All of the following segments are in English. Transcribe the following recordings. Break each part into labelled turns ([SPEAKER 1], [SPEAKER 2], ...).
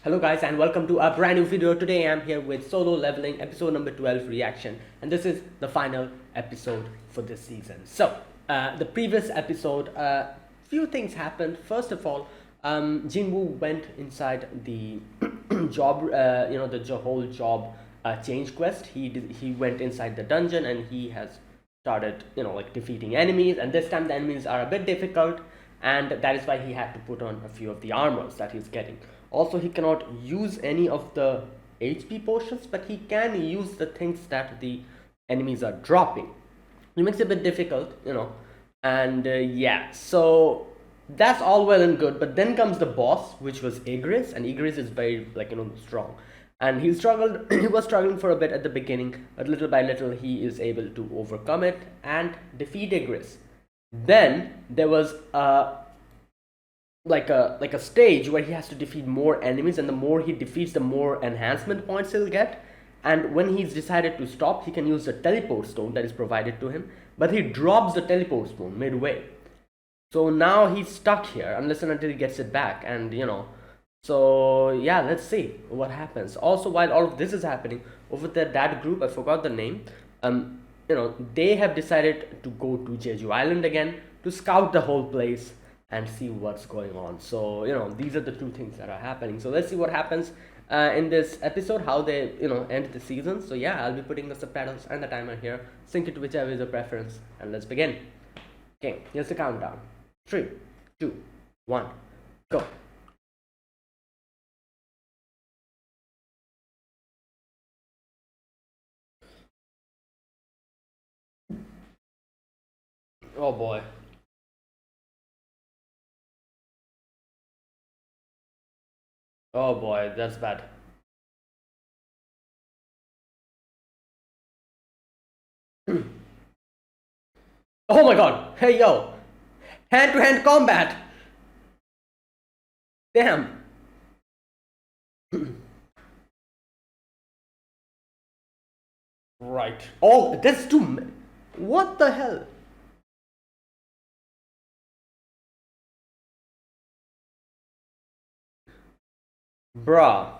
[SPEAKER 1] Hello guys and welcome to a brand new video. Today I'm here with Solo Leveling episode number 12 reaction, and this is the final episode for this season. So the previous episode, few things happened. First of all, Jinwoo went inside the job, the whole job change quest. He went inside the dungeon and he has started like defeating enemies, and this time the enemies are a bit difficult, and that is why he had to put on a few of the armors that he's getting. Also, he cannot use any of the HP potions, but he can use the things that the enemies are dropping. It makes it a bit difficult. And yeah, so that's all well and good. But then comes the boss, which was Igris, and Igris is very strong. And he struggled. He was struggling for a bit at the beginning, but little by little he is able to overcome it and defeat Igris. Then there was a stage where he has to defeat more enemies, and the more he defeats, the more enhancement points he'll get. And when he's decided to stop, he can use the teleport stone that is provided to him, but he drops the teleport stone midway. So now he's stuck here unless and until he gets it back. And so yeah, let's see what happens. Also, while all of this is happening, over there, that group, I forgot the name, they have decided to go to Jeju Island again to scout the whole place and see what's going on. So these are the two things that are happening. So let's see what happens in this episode, how they end the season. So yeah, I'll be putting the subtitles and the timer here. Sync it to whichever is your preference, and let's begin. Okay, here's the countdown. 3, 2, 1, go. Oh boy. Oh boy, that's bad. Oh my god. Hey yo. Hand to hand combat. Damn. Right. Oh, that's too. What the hell? Bruh.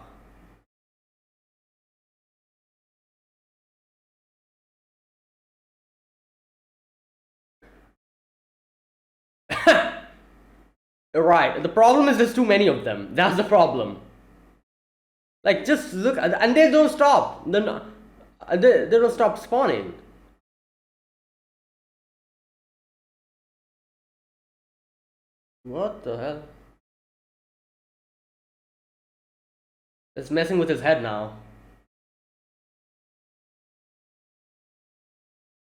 [SPEAKER 1] Right. The problem is there's too many of them. That's the problem. Like, just look, and they don't stop. They don't stop spawning. What the hell? It's messing with his head now.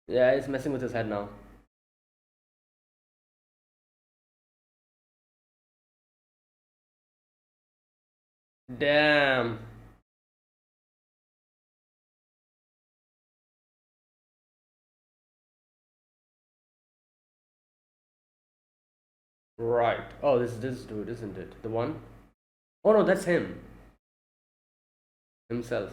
[SPEAKER 1] Yeah, it's messing with his head now. Damn. Right. Oh, this dude, isn't it? The one? Oh no, that's him. Himself.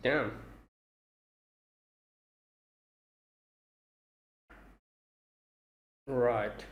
[SPEAKER 1] Damn. Right.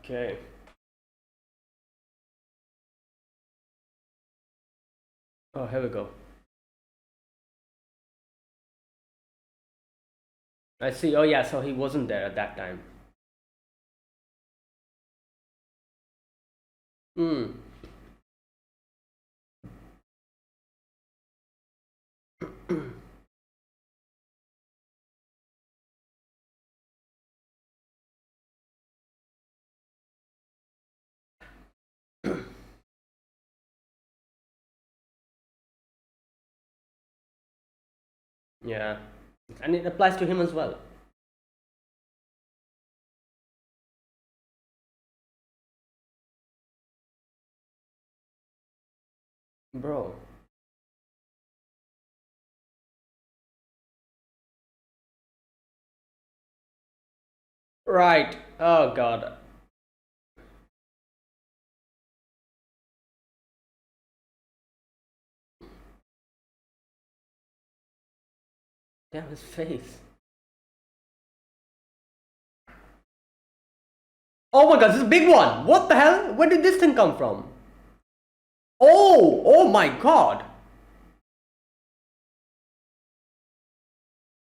[SPEAKER 1] Okay. Oh, here we go. I see. Oh, yeah, so he wasn't there at that time. Hmm. Yeah. And it applies to him as well. Bro. Right. Oh, God. Damn his face. Oh my God, this is a big one. What the hell? Where did this thing come from? Oh, oh my God.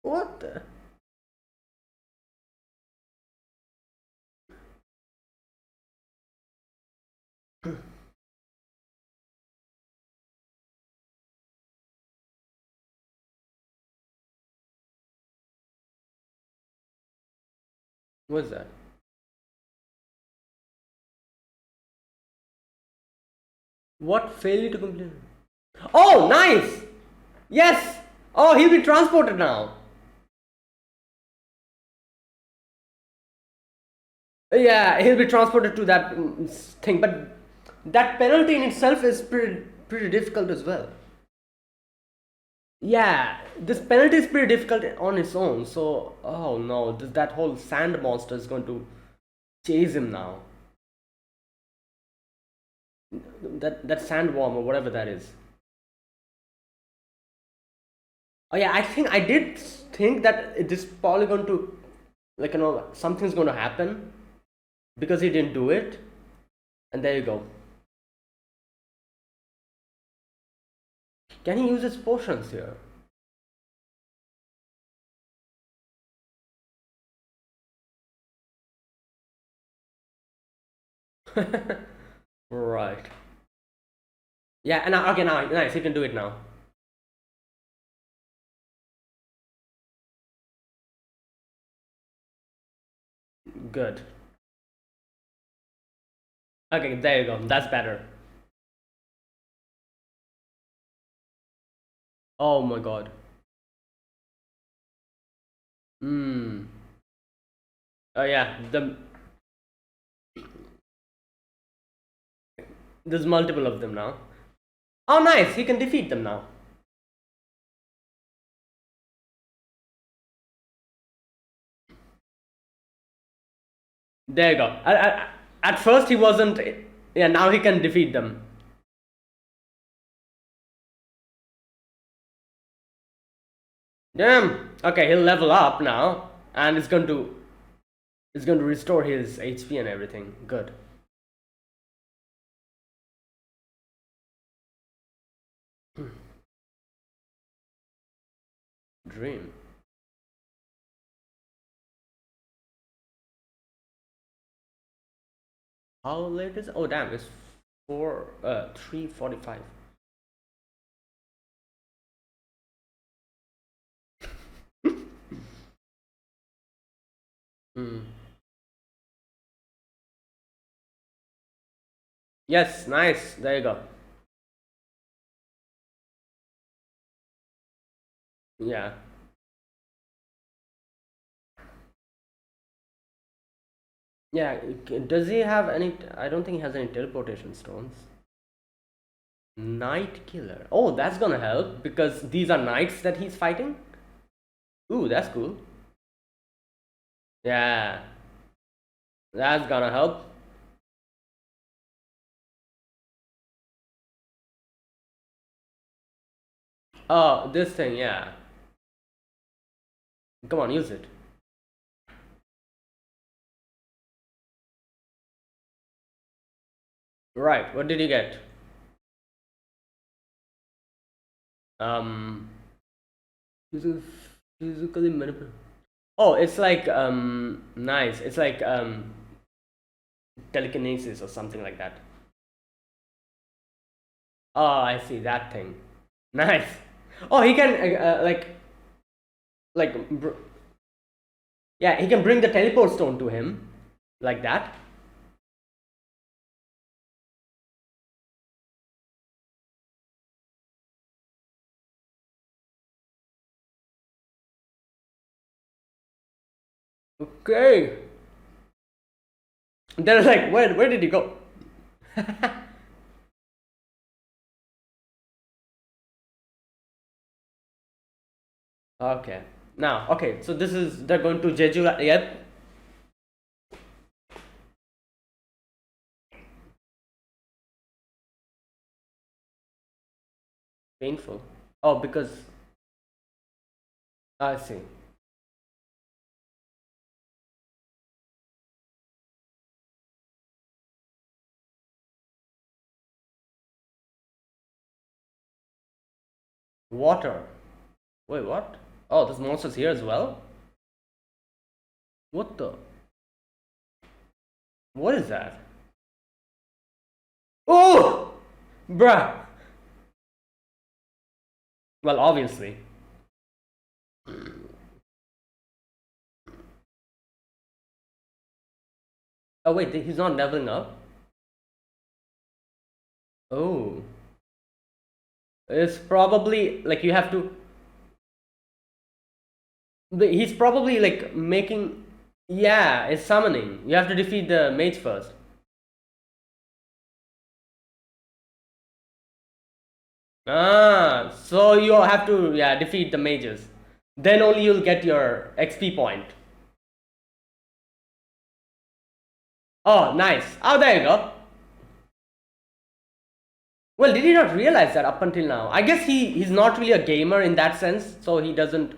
[SPEAKER 1] What the? What's that? What failure to complete? Oh, nice. Yes. Oh, he'll be transported now. Yeah, he'll be transported to that thing, but that penalty in itself is pretty difficult as well. Yeah, this penalty is pretty difficult on its own. So, oh no, that whole sand monster is going to chase him now. That sandworm or whatever that is. Oh yeah, I think I did think that this is probably going to, like, something's going to happen because he didn't do it, and there you go. Can he use his potions here? Right. Yeah, and now, okay, now nice. He can do it now. Good. Okay, there you go. That's better. Oh my God. Hmm. Oh yeah. There's multiple of them now. Oh nice. He can defeat them now. There you go. At first he wasn't. Yeah. Now he can defeat them. Damn. Okay, he'll level up now, and it's going to restore his HP and everything. Good. Dream. How late is it? Oh damn! It's 3:45. Hmm. Yes, nice. There you go. Yeah. Yeah. Does he have any? I don't think he has any teleportation stones. Night killer. Oh, that's gonna help because these are knights that he's fighting. Ooh, that's cool. Yeah, that's gonna help. Oh, this thing, yeah. Come on, use it. Right. What did you get? Um, physi- physically manipulate. Oh, it's like nice. It's like telekinesis or something like that. Oh, I see that thing. Nice. Oh, he can like yeah, he can bring the teleport stone to him like that. Okay. They're like, where did he go? Okay. Now, okay. So this is they're going to Jeju. Yep. Painful. Oh, because I see. Water. Wait, what? Oh, this monster's here as well. What the? What is that? Oh, bruh. Well, obviously. Oh wait, he's not leveling up. Oh, it's probably like you have to. He's probably like making. Yeah, it's summoning. You have to defeat the mage first. Ah, so you have to defeat the mages. Then only you'll get your XP point. Oh, nice. Oh, there you go. Well, did he not realize that up until now? I guess he's not really a gamer in that sense, so he doesn't.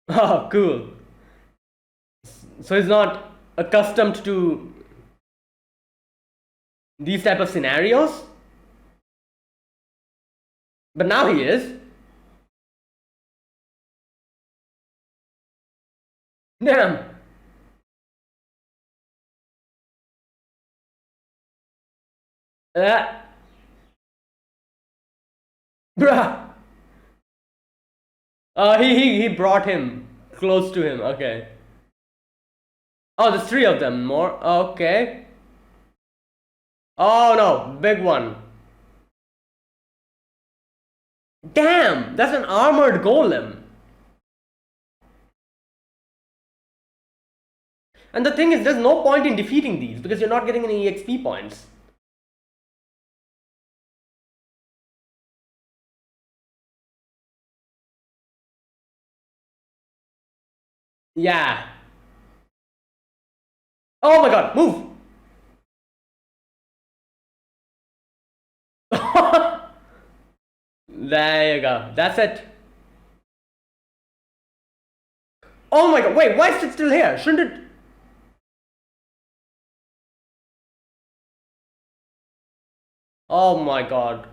[SPEAKER 1] Oh, cool. So he's not accustomed to these type of scenarios, but now he is. Damn. Uh, bruh. He brought him close to him. Okay. Oh, there's three of them more. Okay. Oh no, big one. Damn, that's an armored golem. And the thing is, there's no point in defeating these because you're not getting any XP points. Yeah. Oh my god, move! There you go. That's it. Oh my god, wait, why is it still here? Shouldn't it? Oh my god.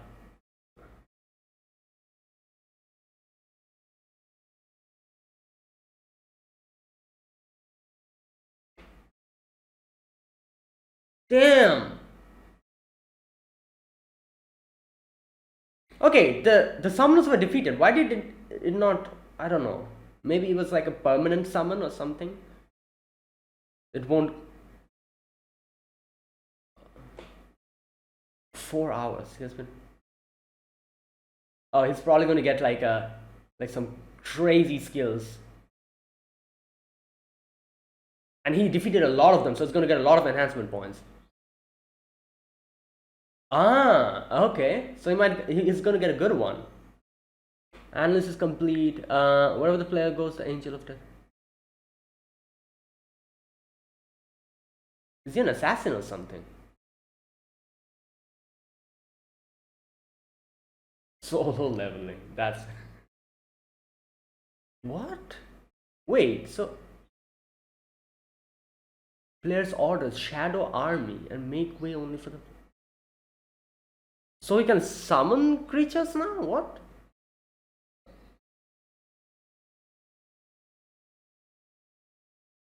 [SPEAKER 1] Damn. Okay, the summoners were defeated. Why did it not? I don't know. Maybe it was like a permanent summon or something. It won't. 4 hours. He has been. Oh, he's probably going to get like some crazy skills. And he defeated a lot of them, so it's going to get a lot of enhancement points. Ah, okay. So he's going to get a good one. Analysis is complete. Wherever the player goes, the Angel of Death. Is he an assassin or something? Solo leveling. That's what? Wait. So Players orders shadow army and make way only for the. So he can summon creatures now? What?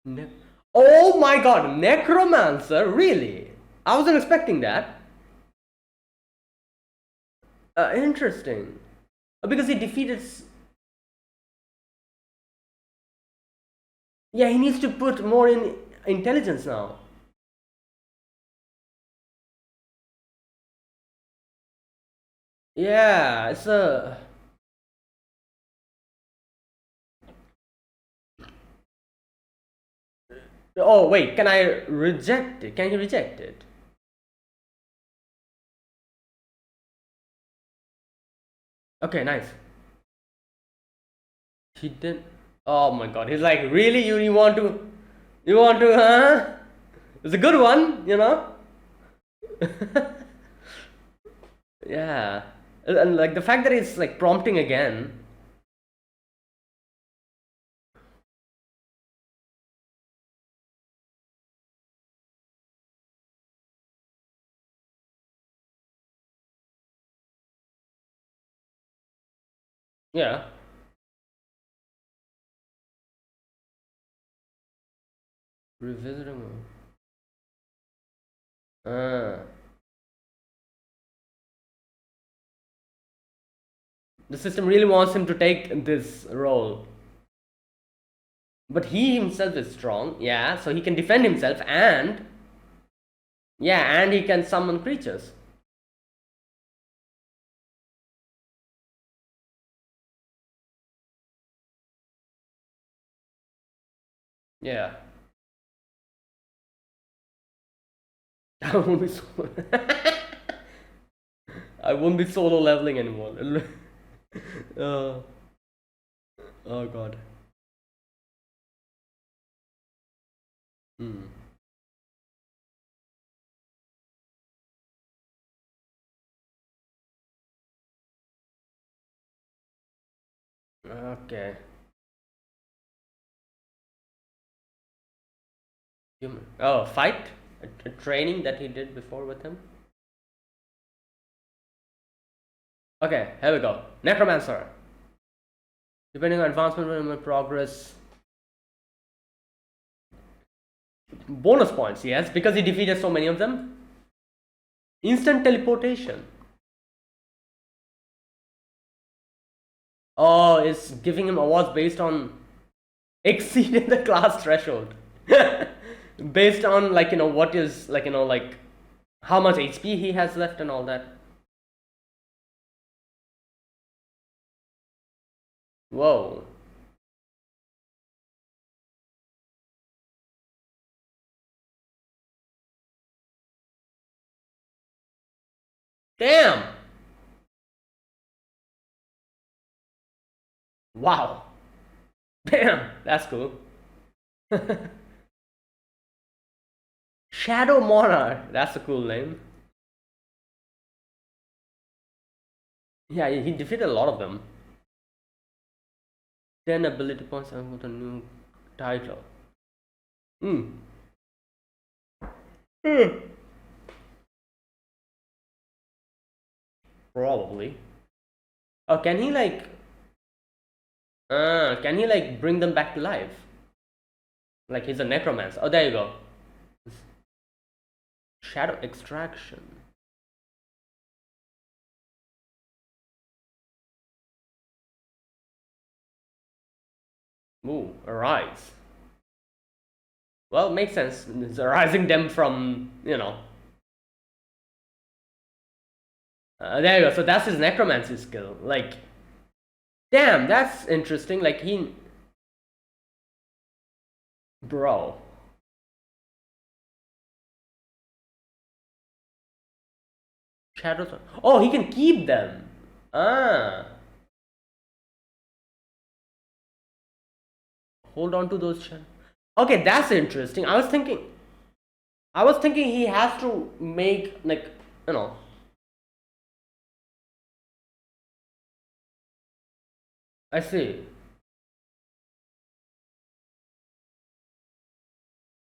[SPEAKER 1] Ne- oh my god, necromancer? Really? I wasn't expecting that. Interesting. Because he defeated. Yeah, he needs to put more in intelligence now. Yeah, it's a. Oh wait, can I reject it? Can you reject it? Okay, nice. He didn't. Oh my god, he's like, really? You want to? You want to? Huh? It's a good one, you know. Yeah, and like the fact that it's like prompting again. Yeah, revisiting. Uh, the system really wants him to take this role. But he himself is strong, yeah, so he can defend himself and yeah, and he can summon creatures. Yeah. I won't be solo. I won't be solo leveling anymore. uh, oh god. Hmm. Okay. Oh, fight? A training that he did before with him? Okay, here we go. Necromancer. Depending on advancement and progress. Bonus points, yes, because he defeated so many of them. Instant teleportation. Oh, it's giving him awards based on exceeding the class threshold. Based on like what is like like how much HP he has left and all that. Whoa. Damn. Wow. Damn. That's cool. Shadow Monarch. That's a cool name. Yeah, he defeated a lot of them. 10 ability points and with a new title. Hmm. Hmm. Probably. Oh, can he like bring them back to life? Like he's a necromancer. Oh, there you go. Shadow extraction. Ooh, arise. Well, makes sense. It's arising them from, there you go. So that's his necromancy skill. Like, damn, that's interesting. Like, bro. Shadows. Oh, he can keep them. Ah. Hold on to those shadows. Okay, that's interesting. I was thinking he has to make, like, you know. I see.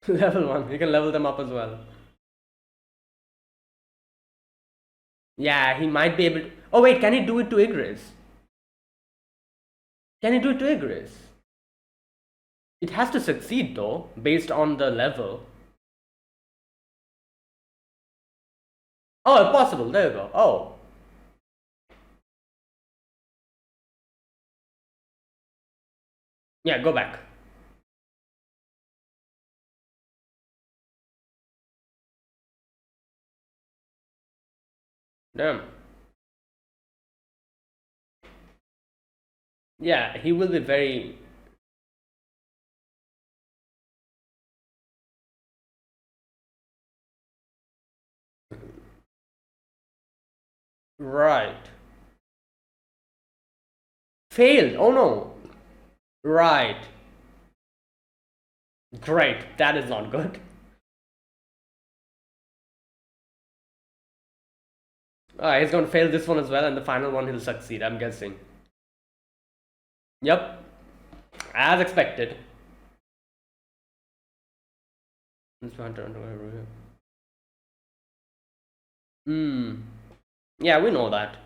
[SPEAKER 1] Level 1. You can level them up as well. Yeah, he might be able to... Oh wait, can he do it to Igris? Can he do it to Igris? It has to succeed though, based on the level. Oh, possible. There you go. Oh. Yeah, go back. Damn. Yeah, he will be very... Right. Failed. Oh no. Right. Great. That is not good. He's going to fail this one as well, and the final one he'll succeed, I'm guessing. Yep. As expected. Hmm. Yeah, we know that.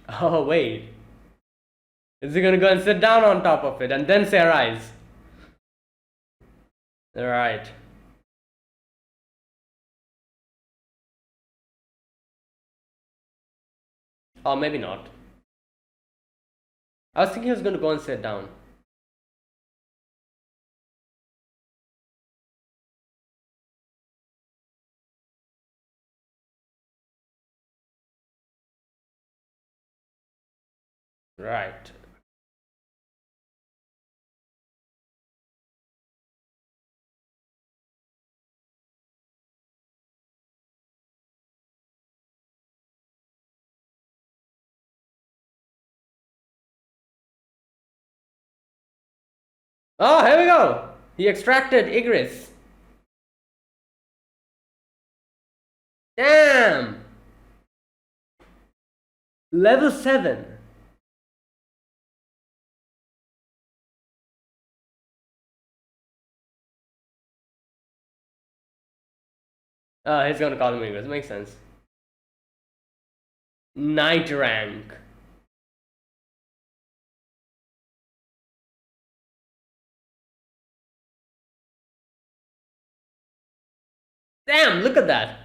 [SPEAKER 1] Oh, wait. Is he gonna go and sit down on top of it and then say rise? Right. Or maybe not. I was thinking he was gonna go and sit down. Right. Oh, here we go! He extracted Igris. Damn! Level 7. He's gonna call him Igris. Makes sense. Knight rank. Damn, look at that.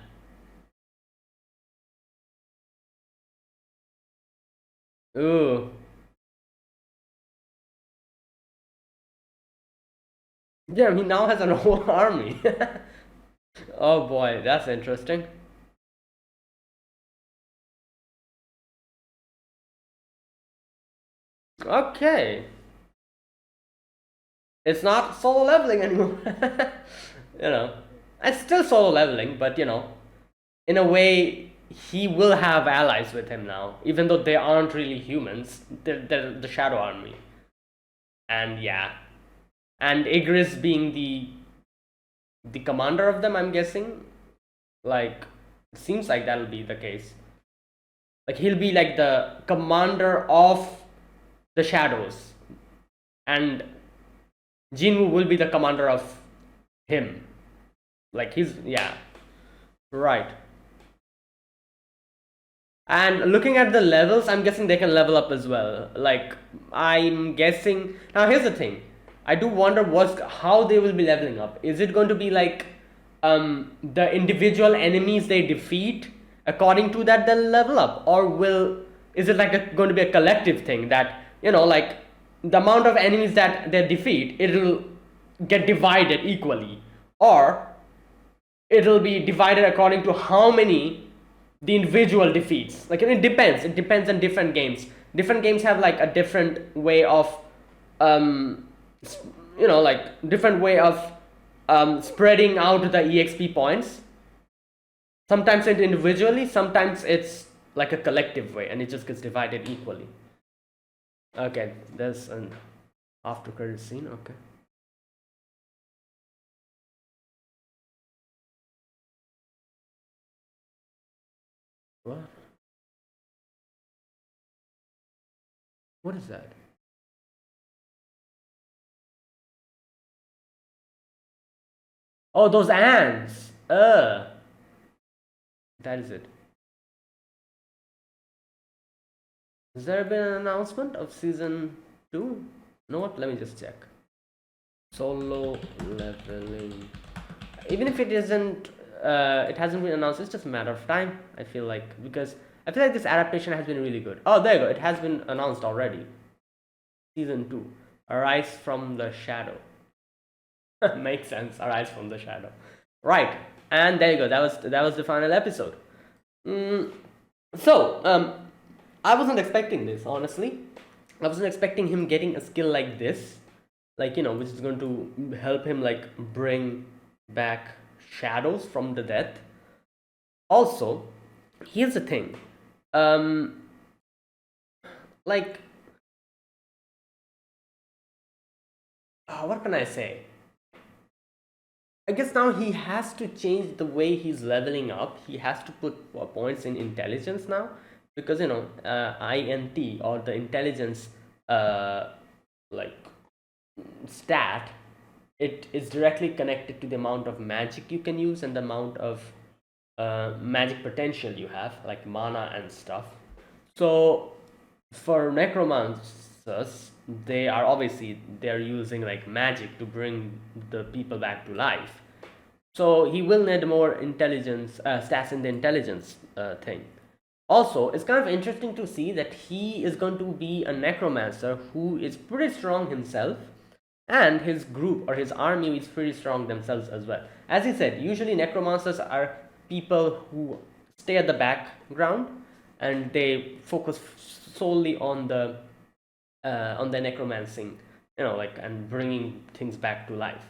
[SPEAKER 1] Ooh. Damn, he now has a whole army. Oh boy, that's interesting. Okay. It's not solo leveling anymore. You know, it's still solo leveling, but you know, in a way, he will have allies with him now, even though they aren't really humans. They're the Shadow Army. And yeah, and Igris being the commander of them, I'm guessing. Like, it seems like that'll be the case. Like he'll be like the commander of the shadows, and Jinwoo will be the commander of him. Like he's yeah, right. And looking at the levels, I'm guessing they can level up as well. Like I'm guessing now. Here's the thing. I do wonder what's how they will be leveling up. Is it going to be like the individual enemies they defeat according to that they'll level up, or will is it like going to be a collective thing that you know like the amount of enemies that they defeat it'll get divided equally, or it'll be divided according to how many the individual defeats. Like it depends. It depends on different games. Different games have like a different way of, um, you know, like different way of spreading out the exp points. Sometimes it's individually. Sometimes it's like a collective way, and it just gets divided equally. Okay, there's an after credit scene. Okay. What? What is that? Oh, those ants. That is it. Has there been an announcement of season 2? You know what? Let me just check. Solo leveling. Even if it isn't, it hasn't been announced. It's just a matter of time. I feel like, because I feel like this adaptation has been really good. Oh, there you go. It has been announced already. Season 2, Arise from the Shadow. Makes sense. Arise from the Shadow. Right, and there you go. That was the final episode. So, I wasn't expecting this, honestly. I wasn't expecting him getting a skill like this, like, which is going to help him like bring back shadows from the death. Also, here's the thing. Um, like, what can I say? I guess now he has to change the way he's leveling up. He has to put points in intelligence now, because INT, or the intelligence, like, stat, it is directly connected to the amount of magic you can use and the amount of magic potential you have, like mana and stuff. So for necromancers, they're using like magic to bring the people back to life. So he will need more intelligence, stats in the intelligence thing. Also, it's kind of interesting to see that he is going to be a necromancer who is pretty strong himself, and his group or his army is pretty strong themselves as well. As he said, usually necromancers are people who stay at the background and they focus solely on the necromancing, like, and bringing things back to life.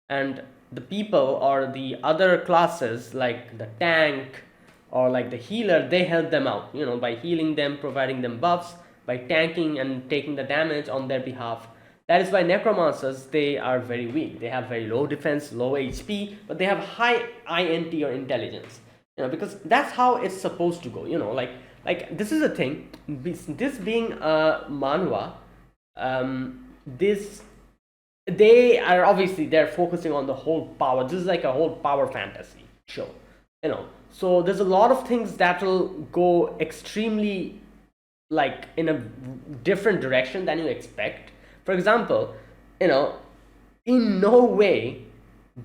[SPEAKER 1] And the people or the other classes, like the tank or like the healer, they help them out, by healing them, providing them buffs, by tanking and taking the damage on their behalf. That is why necromancers, they are very weak. They have very low defense, low HP, but they have high INT or intelligence. Because that's how it's supposed to go. Like this is a thing. This being a manhwa, this they're focusing on the whole power. This is like a whole power fantasy show. So there's a lot of things that will go extremely, like, in a different direction than you expect. For example, in no way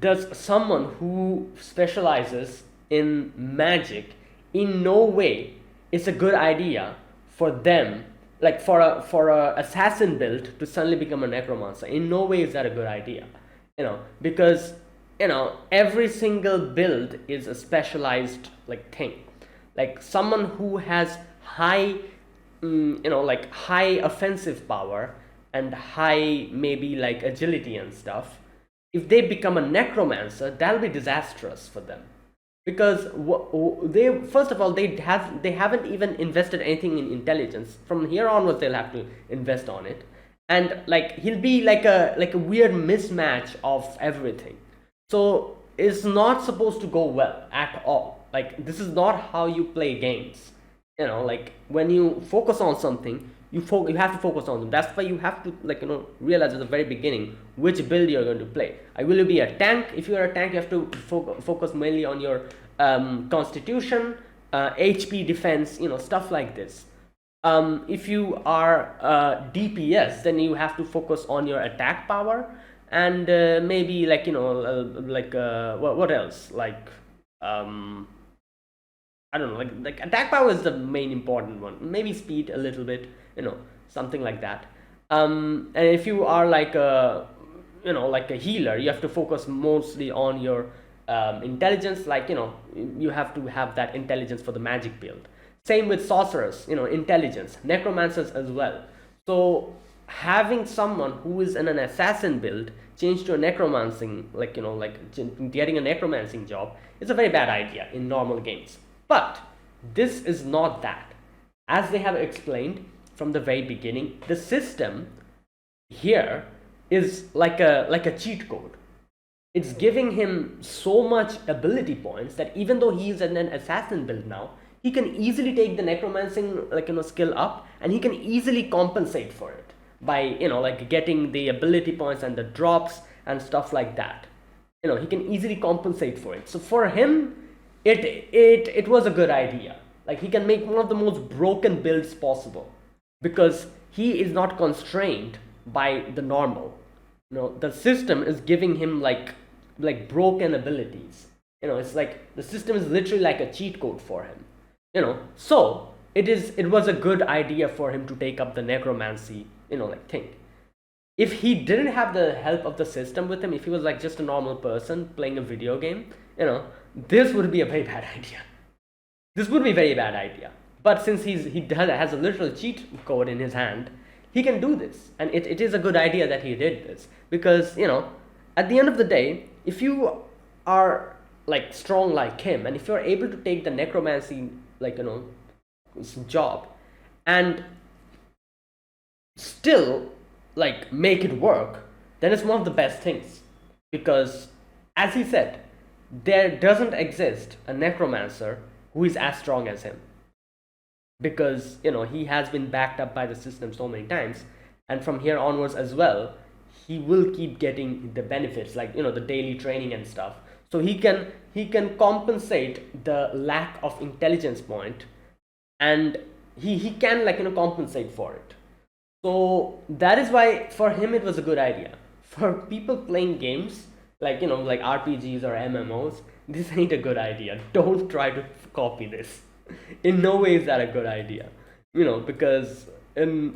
[SPEAKER 1] does someone who specializes in magic, in no way it's a good idea for them, like for a assassin build, to suddenly become a necromancer. In no way is that a good idea, because every single build is a specialized like thing. Like someone who has high, like high offensive power and high maybe like agility and stuff, if they become a necromancer, that'll be disastrous for them, because they, first of all, they haven't even invested anything in intelligence. From here onwards they'll have to invest on it, and like he'll be like a weird mismatch of everything. So it's not supposed to go well at all. Like this is not how you play games. Like when you focus on something, you have to focus on them. That's why you have to, like, realize at the very beginning which build you're going to play. Will you be a tank? If you're a tank, you have to focus mainly on your constitution, HP, defense, stuff like this. If you are DPS, then you have to focus on your attack power, and maybe like, what else, like, I don't know, like attack power is the main important one. Maybe speed a little bit, something like that. And if you are like a, like a healer, you have to focus mostly on your intelligence. Like, you have to have that intelligence for the magic build. Same with sorcerers, intelligence, necromancers as well. So having someone who is in an assassin build change to a necromancing, like, getting a necromancing job, is a very bad idea in normal games. But this is not that. As they have explained from the very beginning, the system here is like a cheat code. It's giving him so much ability points that even though he is in an assassin build now, he can easily take the necromancing, skill up, and he can easily compensate for it by, like, getting the ability points and the drops and stuff like that. He can easily compensate for it. So for him, it was a good idea. Like, he can make one of the most broken builds possible because he is not constrained by the normal. The system is giving him like broken abilities. It's like the system is literally like a cheat code for him. So it was a good idea for him to take up the necromancy like thing. If he didn't have the help of the system with him, if he was like just a normal person playing a video game, this would be a very bad idea. This would be a very bad idea. But since he has a literal cheat code in his hand, he can do this. And it is a good idea that he did this. Because, at the end of the day, if you are like strong like him, and if you're able to take the necromancy, job, and still like make it work, then it's one of the best things. Because, as he said, there doesn't exist a necromancer who is as strong as him, because he has been backed up by the system so many times, and from here onwards as well, he will keep getting the benefits, like the daily training and stuff. So he can compensate the lack of intelligence point, and he can compensate for it. So that is why for him it was a good idea. For people playing games like like RPGs or MMOs, this ain't a good idea. Don't try to copy this. In no way is that a good idea. Because in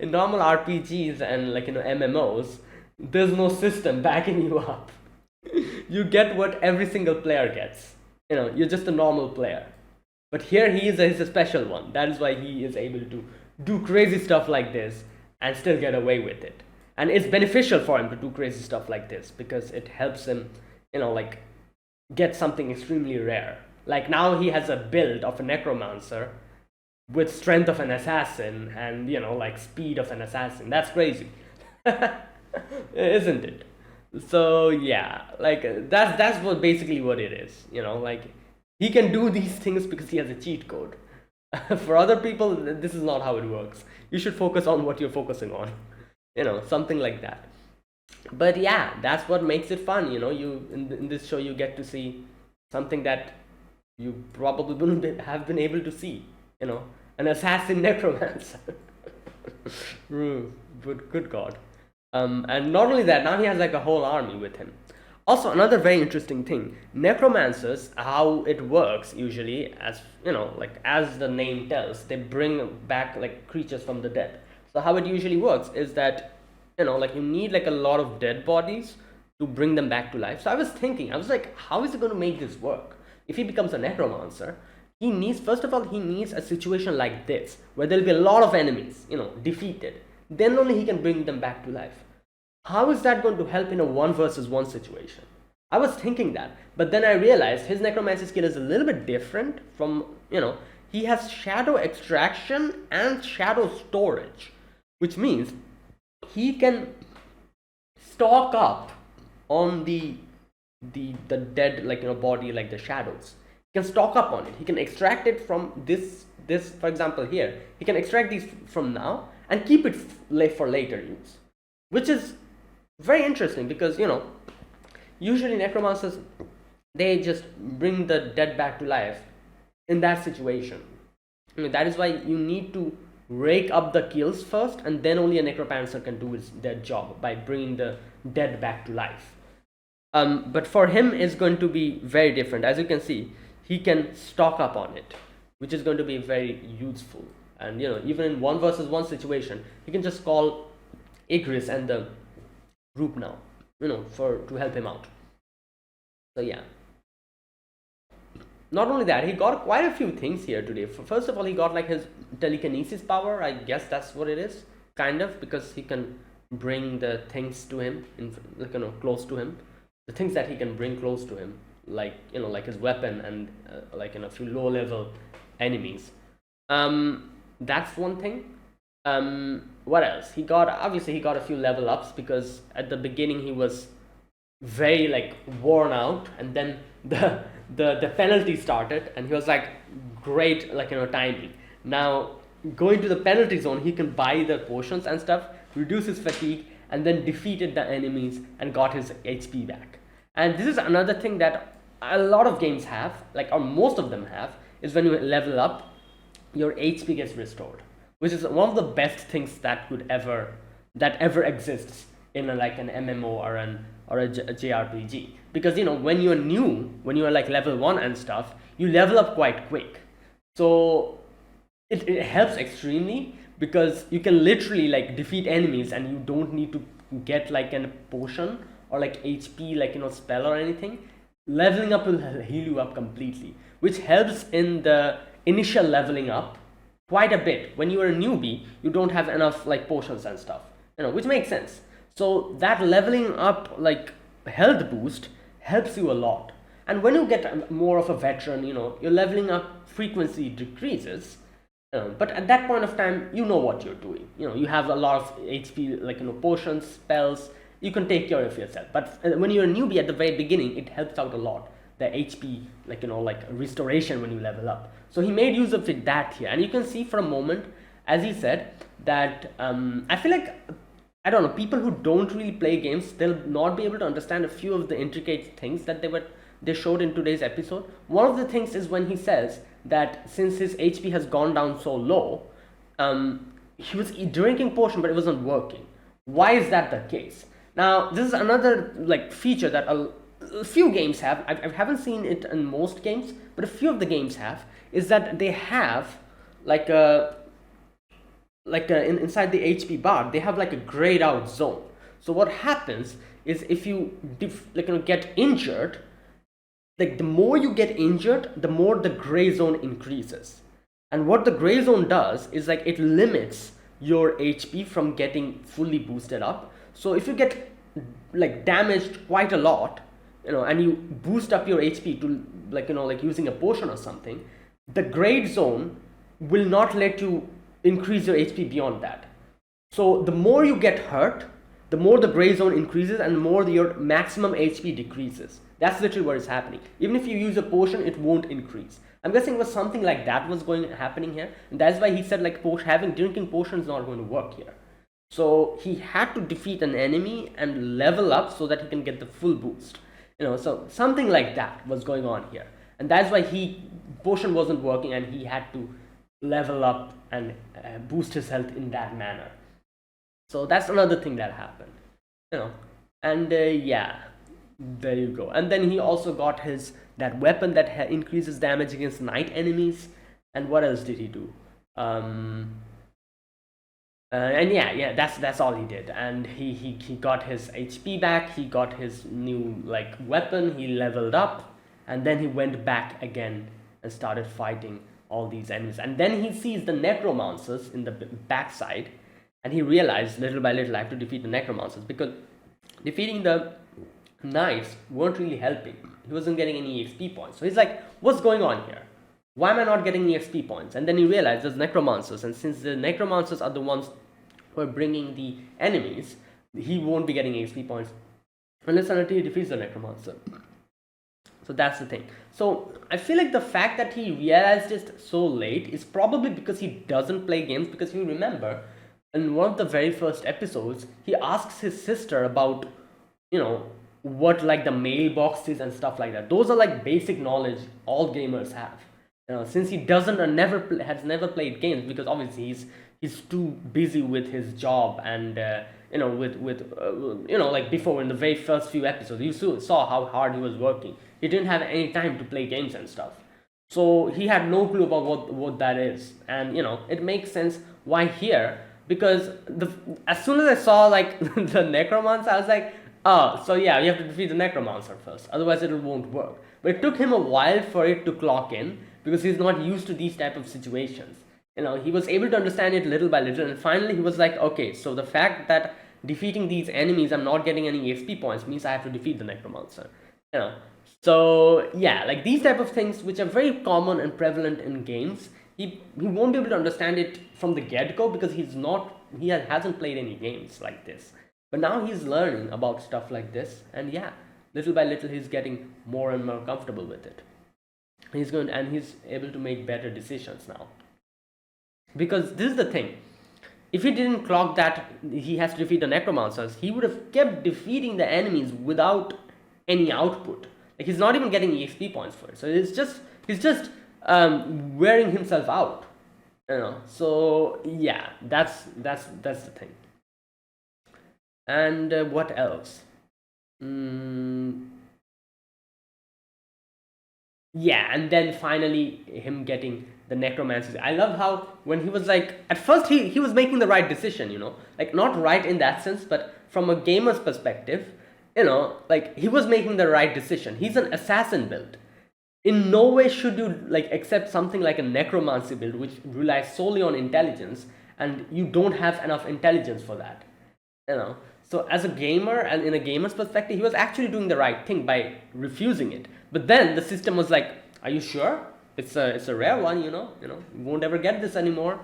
[SPEAKER 1] in normal RPGs and MMOs, there's no system backing you up. You get what every single player gets. You're just a normal player. But here he's a special one. That is why he is able to do crazy stuff like this and still get away with it. And it's beneficial for him to do crazy stuff like this because it helps him, get something extremely rare. Like, now he has a build of a necromancer with strength of an assassin and speed of an assassin. That's crazy. Isn't it? So yeah, that's what basically what it is. He can do these things because he has a cheat code. For other people, this is not how it works. You should focus on what you're focusing on. Something like that. But yeah, that's what makes it fun. You in this show you get to see something that you probably wouldn't have been able to see. An assassin necromancer. But good God. And not only that, now he has like a whole army with him. Also, another very interesting thing, necromancers, how it works usually, as as the name tells, they bring back creatures from the dead. So how it usually works is that you need a lot of dead bodies to bring them back to life. So I was like, how is it going to make this work? If he becomes a necromancer, he needs, first of all, he needs a situation like this where there'll be a lot of enemies, defeated. Then only he can bring them back to life. How is that going to help in a 1 versus 1 situation? I was thinking that, but then I realized his necromancy skill is a little bit different from, he has shadow extraction and shadow storage, which means he can stock up on the dead body, like the shadows. He can stock up on it. He can extract it from this for example here. He can extract these from now and keep it for later use, which is very interesting because usually necromancers, they just bring the dead back to life in that situation. That is why you need to rake up the kills first, and then only a necromancer can do their job by bringing the dead back to life. But for him, it's going to be very different. As you can see, he can stock up on it, which is going to be very useful. And even in 1 versus 1 situation, he can just call Igris and the group now, to help him out. So yeah. Not only that, he got quite a few things here today. First of all, he got his telekinesis power. I guess that's what it is, kind of, because he can bring the things to him, close to him. The things that he can bring close to him, like his weapon and a few low-level enemies. That's one thing. What else? Obviously he got a few level ups because at the beginning he was very worn out, and then the penalty started and he was great timing. Now going to the penalty zone, he can buy the potions and stuff, reduce his fatigue, and then defeated the enemies and got his HP back. And this is another thing that a lot of games have, like, or most of them have, is when you level up, your HP gets restored, which is one of the best things that ever exists in like an MMO or a JRPG. Because when you're new, when you're like level 1 and stuff, you level up quite quick. So it helps extremely, because you can literally like defeat enemies and you don't need to get like a potion or like HP, like spell or anything. Leveling up will heal you up completely, which helps in the initial leveling up quite a bit. When you are a newbie, you don't have enough like potions and stuff, which makes sense. So that leveling up like health boost helps you a lot. And when you get more of a veteran, your leveling up frequency decreases. But at that point of time, you know what you're doing. You have a lot of HP, like potions, spells. You can take care of yourself. But when you're a newbie at the very beginning, it helps out a lot. The HP, like restoration when you level up. So he made use of that here, and you can see for a moment, as he said, that I feel like, I don't know, people who don't really play games, they'll not be able to understand a few of the intricate things that they showed in today's episode. One of the things is when he says that since his HP has gone down so low, he was drinking potion, but it wasn't working. Why is that the case? Now, this is another like feature that a few games have. I haven't seen it in most games, but a few of the games have, is that they have like inside the HP bar, they have like a grayed out zone. So what happens is if you get injured, like the more you get injured, the more the gray zone increases. And what the gray zone does is like it limits your HP from getting fully boosted up. So if you get like damaged quite a lot, and you boost up your HP to like using a potion or something, the gray zone will not let you increase your HP beyond that. So the more you get hurt, the more the gray zone increases and the more your maximum HP decreases. That's literally what is happening. Even if you use a potion, it won't increase. I'm guessing it was something like that was happening here, and that's why he said like drinking potion is not going to work here. So he had to defeat an enemy and level up so that he can get the full boost. So something like that was going on here, and that's why potion wasn't working, and he had to level up and boost his health in that manner. So that's another thing that happened, and yeah, there you go. And then he also got that weapon that increases damage against night enemies. And what else did he do? And yeah, that's all he did. And he got his HP back. He got his new like weapon. He leveled up, and then he went back again and started fighting all these enemies. And then he sees the necromancers in the backside, and he realized little by little I have to defeat the necromancers, because defeating the knights weren't really helping. He wasn't getting any XP points. So he's like, what's going on here? Why am I not getting any XP points? And then he realized there's necromancers, and since the necromancers are the ones who are bringing the enemies, he won't be getting XP points unless and until he defeats the necromancer. So that's the thing. So I feel like the fact that he realized it so late is probably because he doesn't play games. Because if you remember, in one of the very first episodes, he asks his sister about, what like the mailbox is and stuff like that. Those are like basic knowledge all gamers have. Since he doesn't or has never played games, because obviously he's too busy with his job and like before in the very first few episodes you saw how hard he was working. He didn't have any time to play games and stuff, so he had no clue about what that is. And it makes sense why here, because as soon as I saw like the necromancer, I was like, oh, so yeah, you have to defeat the necromancer first, otherwise it won't work. But it took him a while for it to clock in, because he's not used to these type of situations. He was able to understand it little by little, and finally he was like, okay, so the fact that defeating these enemies I'm not getting any XP points means I have to defeat the necromancer. So yeah, like these type of things which are very common and prevalent in games, he won't be able to understand it from the get-go, because he hasn't played any games like this. But now he's learning about stuff like this, and yeah, little by little he's getting more and more comfortable with it. He's able to make better decisions now. Because this is the thing, if he didn't clock that he has to defeat the necromancers, he would have kept defeating the enemies without any output. Like he's not even getting EXP points for it. So he's just wearing himself out. So yeah, that's the thing. And what else? Mm, yeah, and then finally him getting the necromancy. I love how when he was like, at first he was making the right decision, like not right in that sense, but from a gamer's perspective, like he was making the right decision. He's an assassin build. In no way should you like accept something like a necromancy build which relies solely on intelligence, and you don't have enough intelligence for that. So as a gamer and in a gamer's perspective, he was actually doing the right thing by refusing it. But then the system was like, are you sure? It's a rare one, you won't ever get this anymore.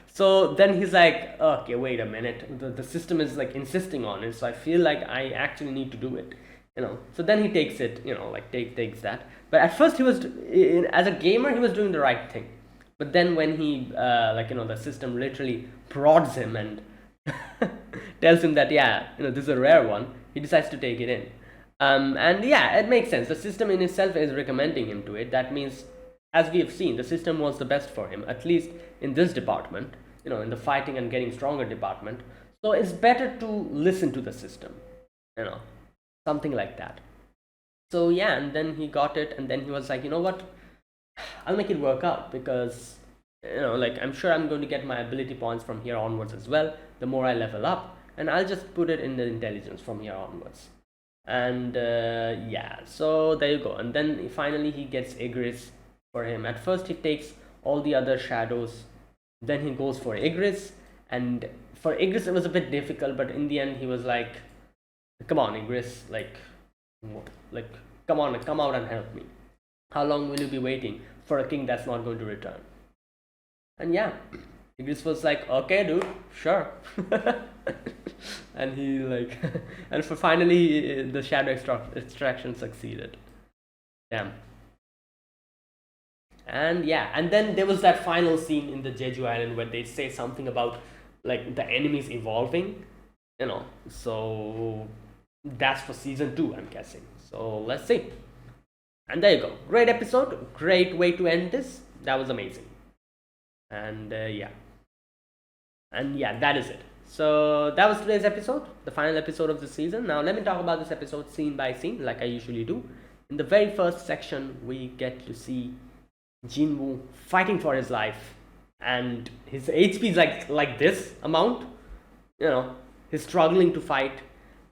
[SPEAKER 1] So then he's like, okay, wait a minute, the system is like insisting on it, so I feel like I actually need to do it. So then he takes it, like takes that. But at first he was, as a gamer, he was doing the right thing. But then when he the system literally prods him and tells him that, yeah, this is a rare one, he decides to take it in. And yeah, it makes sense. The system in itself is recommending him to it. That means, as we have seen, the system was the best for him, at least in this department, in the fighting and getting stronger department. So it's better to listen to the system, something like that. So yeah, and then he got it, and then he was like, you know what, I'll make it work out, because like I'm sure I'm going to get my ability points from here onwards as well, the more I level up, and I'll just put it in the intelligence from here onwards. And yeah, so there you go. And then finally he gets Igris for him. At first he takes all the other shadows, then he goes for Igris, and for Igris it was a bit difficult, but in the end he was like, come on Igris, like come on, come out and help me. How long will you be waiting for a king that's not going to return? And yeah, Igris was like, okay dude, sure. And he like and for finally the shadow extraction succeeded. Damn. And yeah, and then there was that final scene in the Jeju Island where they say something about like the enemies evolving, so that's for season 2, I'm guessing. So let's see. And there you go, great episode, great way to end this. That was amazing. And yeah, that is it. So that was today's episode, the final episode of the season. Now let me talk about this episode scene by scene, like I usually do. In the very first section, we get to see Jinwoo fighting for his life, and his HP is like this amount. He's struggling to fight,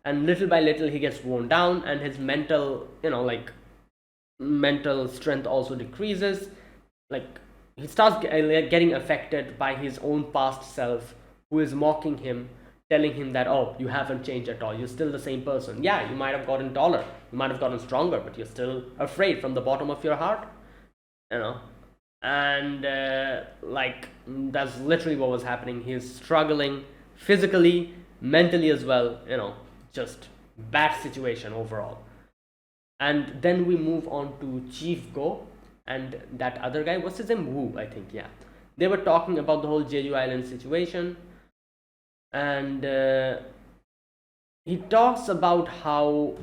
[SPEAKER 1] and little by little he gets worn down, and his mental, mental strength also decreases. Like he starts getting affected by his own past self, who is mocking him, telling him that, oh, you haven't changed at all, you're still the same person. Yeah, you might have gotten taller, you might have gotten stronger, but you're still afraid from the bottom of your heart. And like that's literally what was happening. He's struggling physically, mentally as well, just bad situation overall. And then we move on to Chief Go and that other guy, what's his name, Wu, I think. Yeah, they were talking about the whole Jeju Island situation, and he talks about how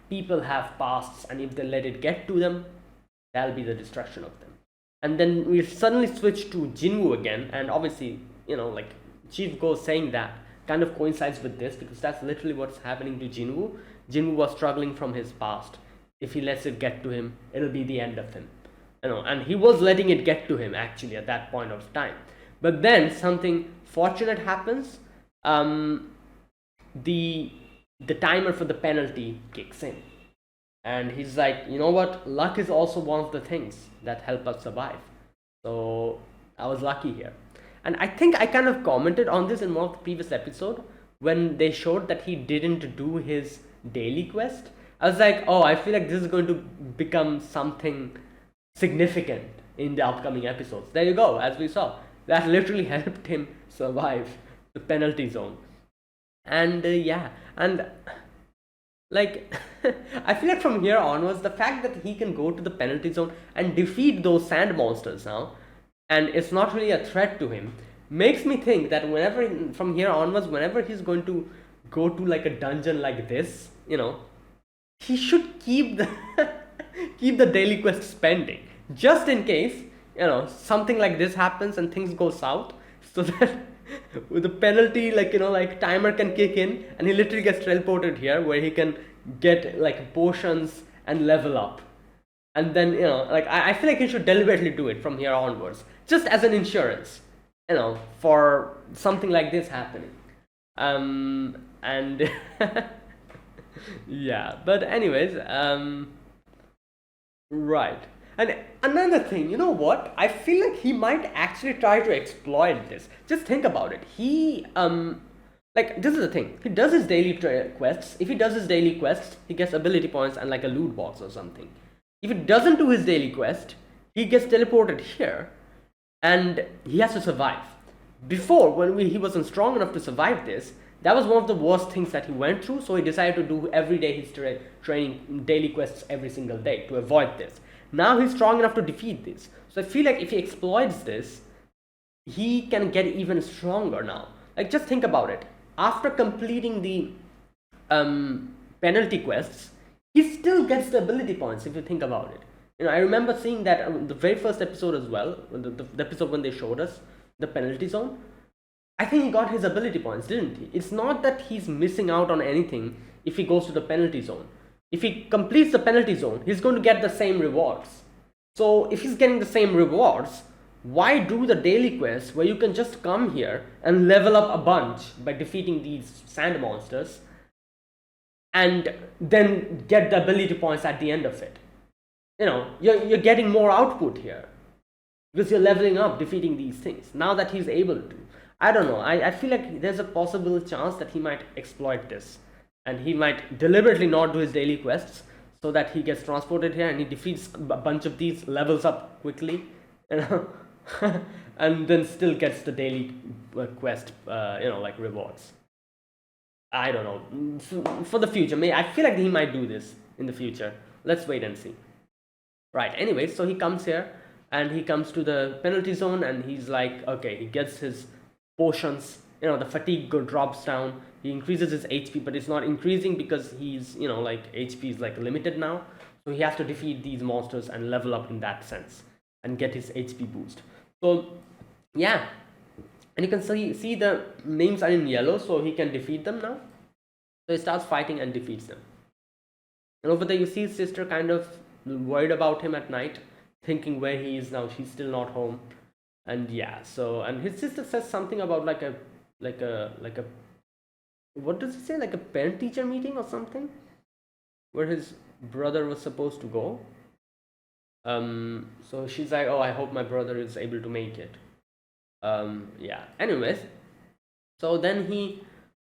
[SPEAKER 1] people have pasts, and if they let it get to them, that'll be the destruction of them. And then we suddenly switch to Jinwoo again, and obviously, like Chief Go saying that kind of coincides with this, because that's literally what's happening to Jinwoo. Jinwoo was struggling from his past. If he lets it get to him, it'll be the end of him. And he was letting it get to him actually at that point of time. But then something fortunate happens. The timer for the penalty kicks in. And he's like, you know what? Luck is also one of the things that help us survive. So I was lucky here. And I think I kind of commented on this in one of the previous episodes when they showed that he didn't do his daily quest. I was like, oh, I feel like this is going to become something significant in the upcoming episodes. There you go, as we saw. That literally helped him survive the penalty zone. And yeah, and like I feel like from here onwards, the fact that he can go to the penalty zone and defeat those sand monsters now, and it's not really a threat to him, makes me think that whenever from here onwards, whenever he's going to go to like a dungeon like this, he should keep the keep the daily quests pending, just in case something like this happens and things go south, so that with the penalty, like timer can kick in and he literally gets teleported here where he can get like potions and level up. And then like I feel like he should deliberately do it from here onwards, just as an insurance, for something like this happening. And yeah, but anyways, right. And another thing, you know what? I feel like he might actually try to exploit this. Just think about it. He like, this is the thing. He does his daily quests. If he does his daily quests, he gets ability points and like a loot box or something. If he doesn't do his daily quest, he gets teleported here, and he has to survive. Before, when he wasn't strong enough to survive this, that was one of the worst things that he went through. So he decided to do every day his training daily quests every single day to avoid this. Now he's strong enough to defeat this. So I feel like if he exploits this, he can get even stronger now. Like, just think about it. After completing the penalty quests, he still gets the ability points if you think about it. I remember seeing that the very first episode as well, the episode when they showed us the penalty zone. I think he got his ability points, didn't he? It's not that he's missing out on anything if he goes to the penalty zone. If he completes the penalty zone, he's going to get the same rewards. So if he's getting the same rewards, why do the daily quests where you can just come here and level up a bunch by defeating these sand monsters and then get the ability points at the end of it? You're getting more output here because you're leveling up defeating these things. Now that he's able to, I don't know, I feel like there's a possible chance that he might exploit this, and he might deliberately not do his daily quests so that he gets transported here and he defeats a bunch of these, levels up quickly, and then still gets the daily quest, like rewards. I don't know. For the future, I feel like he might do this in the future. Let's wait and see. Right. Anyway, so he comes here and he comes to the penalty zone, and he's like, okay, he gets his potions. The fatigue drops down. He increases his HP, but it's not increasing because he's, like HP is like limited now. So he has to defeat these monsters and level up in that sense and get his HP boost. So yeah, and you can see the names are in yellow, so he can defeat them now. So he starts fighting and defeats them. And over there you see his sister kind of worried about him at night, thinking where he is now. She's still not home. And yeah, so, and his sister says something about like a what does he say, like a parent teacher meeting or something where his brother was supposed to go. So she's like, oh, I hope my brother is able to make it. Yeah, anyways, so then he,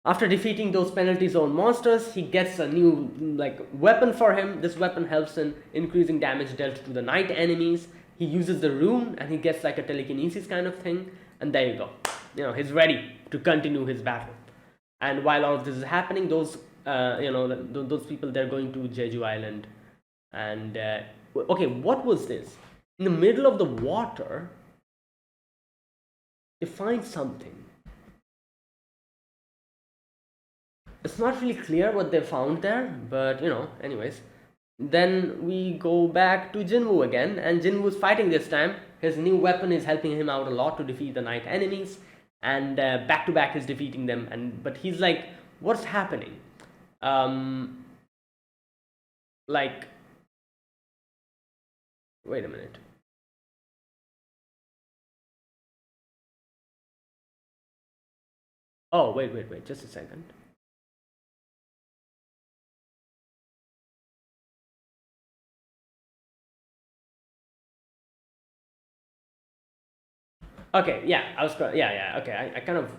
[SPEAKER 1] after defeating those penalty zone monsters, he gets a new like weapon for him. This weapon helps in increasing damage dealt to the night enemies. He uses the rune and he gets like a telekinesis kind of thing, and there you go. He's ready to continue his battle. And while all of this is happening, those those people, they're going to Jeju Island. And okay, what was this? In the middle of the water, they find something. It's not really clear what they found there, but anyways. Then we go back to Jinwoo again, and Jinwoo's fighting this time. His new weapon is helping him out a lot to defeat the night enemies, and back to back he's defeating them. But he's like, what's happening? Like, wait a minute. Oh, wait, just a second. Okay, yeah, okay, I kind of,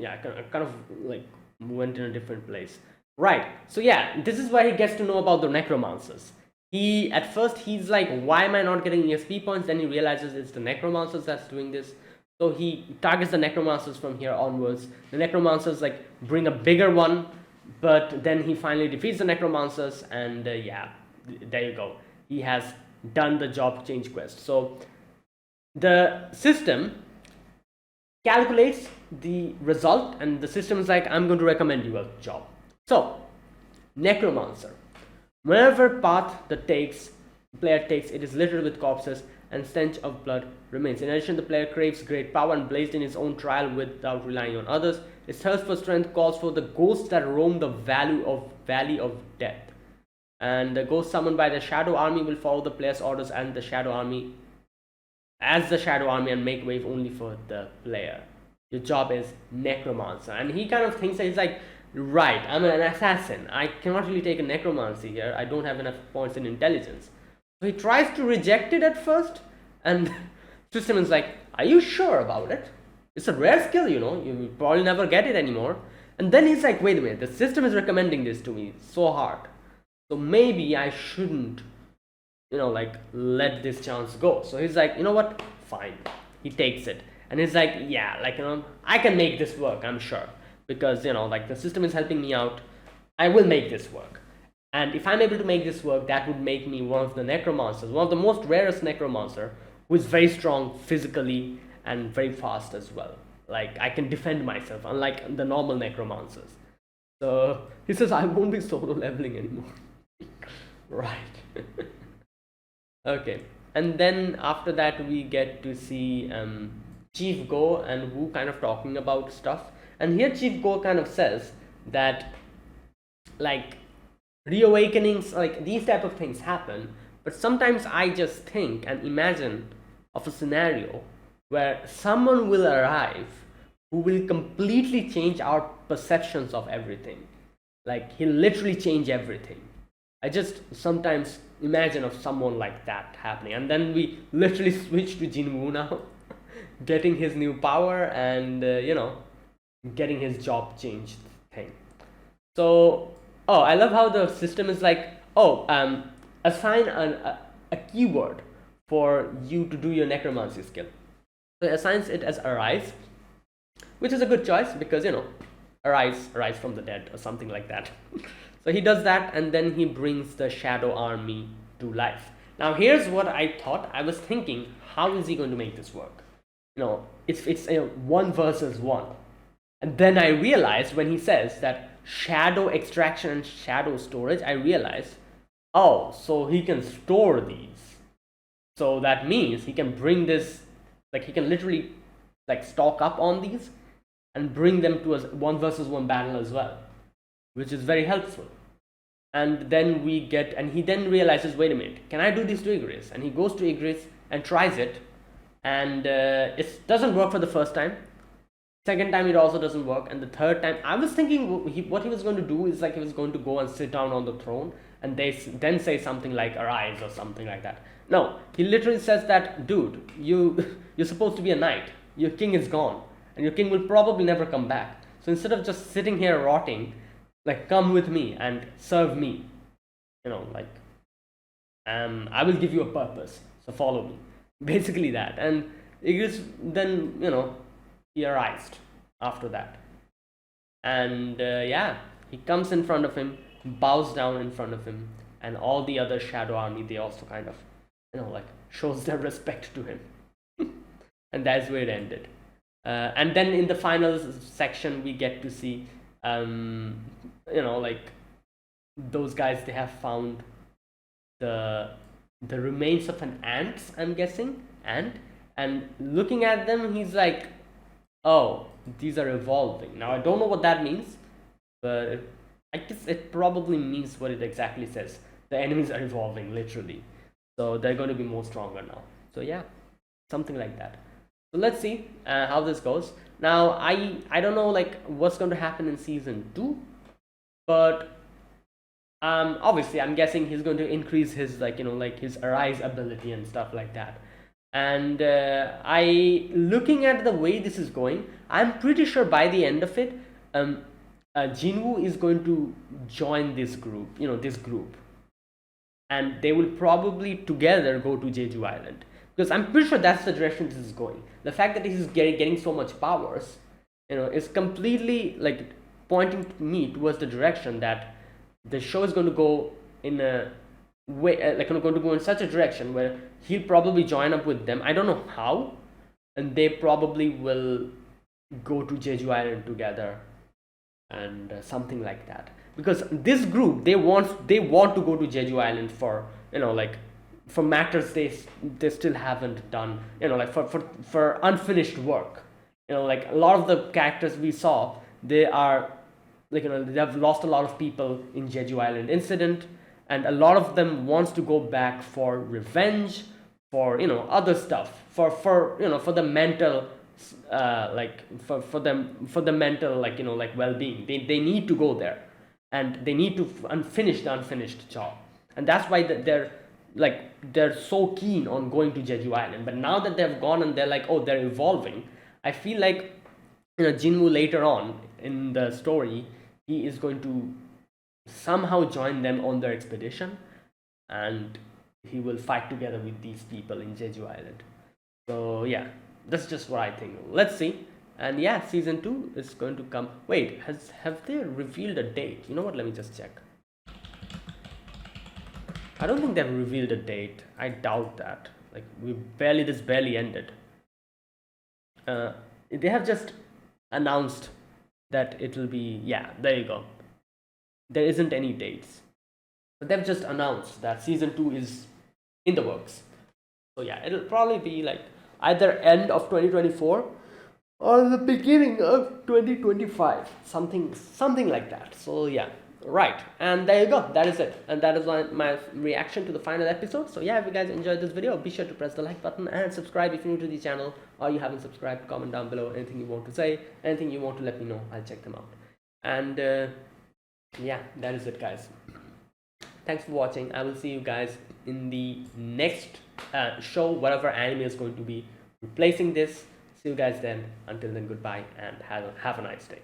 [SPEAKER 1] I kind of like went in a different place. Right, so yeah, this is where he gets to know about the necromancers. At first he's like, why am I not getting ESP points? Then he realizes it's the necromancers that's doing this. So he targets the necromancers from here onwards. The necromancers like bring a bigger one, but then he finally defeats the necromancers, and yeah, there you go. He has done the job change quest. So the system calculates the result, and the system is like, I'm going to recommend you a job. So Necromancer. Whenever path the player takes, it is littered with corpses and stench of blood remains. In addition, the player craves great power and blazed in his own trial without relying on others. His thirst for strength calls for the ghosts that roam the valley of death. And the ghosts summoned by the Shadow Army will follow the player's orders and the Shadow Army and make way only for the player. Your job is Necromancer. And he kind of thinks that he's like, right, I'm an assassin. I cannot really take a necromancy here. I don't have enough points in intelligence. So he tries to reject it at first, and system is like, are you sure about it? It's a rare skill, you know, you will probably never get it anymore. And then he's like, wait a minute, the system is recommending this to me so hard. So maybe I shouldn't, you know, like, let this chance go. So he's like, you know what, fine. He takes it. And he's like, yeah, like, you know, I can make this work, I'm sure. Because, you know, like, the system is helping me out. I will make this work. And if I'm able to make this work, that would make me one of the necromancers, one of the most rarest necromancer, who is very strong physically and very fast as well. Like, I can defend myself, unlike the normal necromancers. So he says, I won't be solo leveling anymore. Right. Okay. And then after that, we get to see Chief Go and Wu kind of talking about stuff. And here Chief Go kind of says that, like, reawakenings, like, these type of things happen, but sometimes I just think and imagine of a scenario where someone will arrive who will completely change our perceptions of everything. Like, he'll literally change everything. I just sometimes imagine of someone like that happening. And then we literally switch to Jinwoo now, getting his new power and, you know, getting his job changed thing. So, oh, I love how the system is like, oh, assign a keyword for you to do your necromancy skill. So it assigns it as arise, which is a good choice because, you know, arise from the dead or something like that. So he does that, and then he brings the Shadow Army to life. Now here's what I thought. I was thinking, how is he going to make this work? You know, it's a 1 versus 1. And then I realized when he says that shadow extraction and shadow storage, I realized, oh, so he can store these. So that means he can bring this, like, he can literally, like, stock up on these and bring them to a 1 versus 1 battle as well, which is very helpful. And then we get, and he then realizes, wait a minute, can I do this to Igris? And he goes to Igris and tries it, and it doesn't work for the first time. Second time it also doesn't work, and the third time I was thinking what he was going to do is like he was going to go and sit down on the throne and then say something like arise or something like that. No, he literally says that, dude, you're supposed to be a knight, your king is gone and your king will probably never come back, so instead of just sitting here rotting, like, come with me and serve me, you know, like, I will give you a purpose, so follow me, basically that. And Igris then, you know, he arresed after that, and yeah, he comes in front of him, bows down in front of him, and all the other Shadow Army, they also kind of, you know, like, shows their respect to him. And that's where it ended. And then in the final section we get to see, you know, like, those guys, they have found the remains of an ant, I'm guessing, and looking at them, he's like, oh, these are evolving. Now I don't know what that means, but I guess it probably means what it exactly says. The enemies are evolving, literally, so they're going to be more stronger now. So yeah, something like that. So let's see how this goes. Now I don't know, like, what's going to happen in season 2, but obviously I'm guessing he's going to increase his, like, you know, like, his arise ability and stuff like that. And looking at the way this is going, I'm pretty sure by the end of it, Jinwoo is going to join this group, you know, this group, and they will probably together go to Jeju Island, because I'm pretty sure that's the direction this is going. The fact that he's getting so much powers, you know, is completely, like, pointing me towards the direction that the show is going to go in a way, like, going to go in such a direction where he'll probably join up with them. I don't know how, and they probably will go to Jeju Island together and something like that. because this group, they want to go to Jeju Island for, like, for matters they still haven't done, like for unfinished work. Like a lot of the characters we saw, they are like, they have lost a lot of people in Jeju Island incident, and a lot of them wants to go back for revenge, for other stuff, for the mental, like for the mental, like, like well-being. They need to go there, and they need to finish the unfinished job, and that's why they're so keen on going to Jeju Island. But now that they've gone and they're like, oh, they're evolving, I feel like, Jinwoo later on in the story, he is going to somehow join them on their expedition, and he will fight together with these people in Jeju Island. So yeah, that's just what I think. Let's see. And yeah, season 2 is going to come. Wait, have they revealed a date? You know what? Let me just check. I don't think they've revealed a date. I doubt that. Like, this barely ended. They have just announced that it will be, yeah, there you go. There isn't any dates, but they've just announced that season 2 is in the works. So yeah, it'll probably be like either end of 2024 or the beginning of 2025, something like that. So yeah, right, and there you go, that is it, and that is my reaction to the final episode. So yeah, if you guys enjoyed this video, be sure to press the like button and subscribe if you're new to the channel, or you haven't subscribed. Comment down below anything you want to say, anything you want to let me know. I'll check them out. And yeah, that is it, guys. Thanks for watching. I will see you guys in the next show, whatever anime is going to be replacing this. See you guys then. Until then, goodbye, and have a nice day.